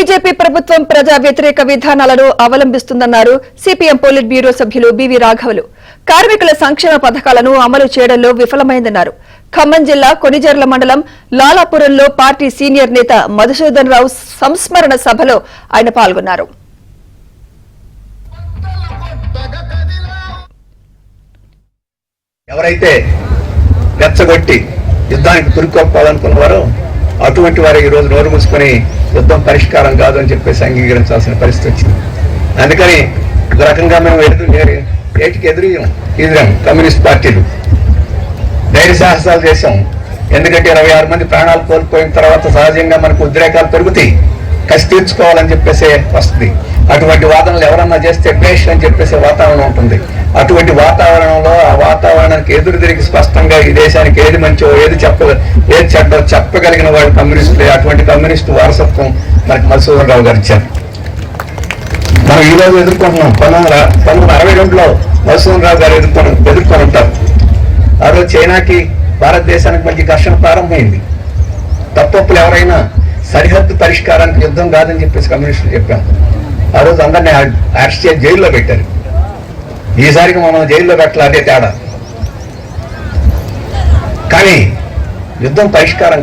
BJP ప్రభుత్వం ప్రజా వ్యతిరేక విధానాలను అవలంబిస్తుందన్నారు సిపిఎం పోలిట్ బ్యూరో సభ్యులు బివి రాఘవులు. కార్మికుల సంక్షేమ పథకాలను అమలు చేయడంలో విఫలమైందన్నారు. ఖమ్మం జిల్లా కొనిజర్ల మండలం లాలాపురంలో పార్టీ సీనియర్ నేత మధుసూదన్ రావు సంస్మరణ సభలో ఆయన పాల్గొన్నారు. ఎవరైతే రెచ్చగొట్టి యుద్ధానికి తురుక్కోవాలనుకున్నవారో అటువంటి వారు ఈ రోజు నోరు మూసుకొని యుద్ధం పరిష్కారం కాదు అని చెప్పేసి అంగీకరించాల్సిన పరిస్థితి వచ్చింది. అందుకని ఒక రకంగా మేము ఏటికి ఎదురాం కమ్యూనిస్ట్ పార్టీలు ధైర్య సాహసాలు చేశాం. ఎందుకంటే 26 మంది ప్రాణాలు కోల్పోయిన తర్వాత సహజంగా మనకు ఉద్రేకాలు పెరుగుతాయి, కసి తీర్చుకోవాలని చెప్పేసి వస్తుంది. అటువంటి వాదనలు ఎవరన్నా చేస్తే బేష్ అని చెప్పేసి వాతావరణం ఉంటుంది. అటువంటి వాతావరణంలో ఆ వాతావరణానికి ఎదురు తిరిగి స్పష్టంగా ఈ దేశానికి ఏది మంచో ఏది చెడ్డో చెప్పగలిగిన వాడు కమ్యూనిస్టులే. అటువంటి కమ్యూనిస్టు వారసత్వం మనకి మధుసూదన్ రావు గారు ఇచ్చారు. మనం ఈ రోజు ఎదుర్కొంటున్నాం. 1962లో మధుసూదన్ రావు గారు ఎదుర్కొని ఉంటారు. ఆ రోజు చైనాకి భారతదేశానికి మధ్య ఘర్షణ ప్రారంభమైంది. తప్పొప్పులు ఎవరైనా సరిహద్దు పరిష్కారానికి యుద్ధం కాదని చెప్పేసి కమ్యూనిస్టులు చెప్పాం. ఆ రోజు అందరినీ అరెస్ట్ చేసి జైల్లో పెట్టారు. ఈసారికి మనం జైల్లో పెట్టాలి, అదే తేడా. కానీ యుద్ధం పరిష్కారం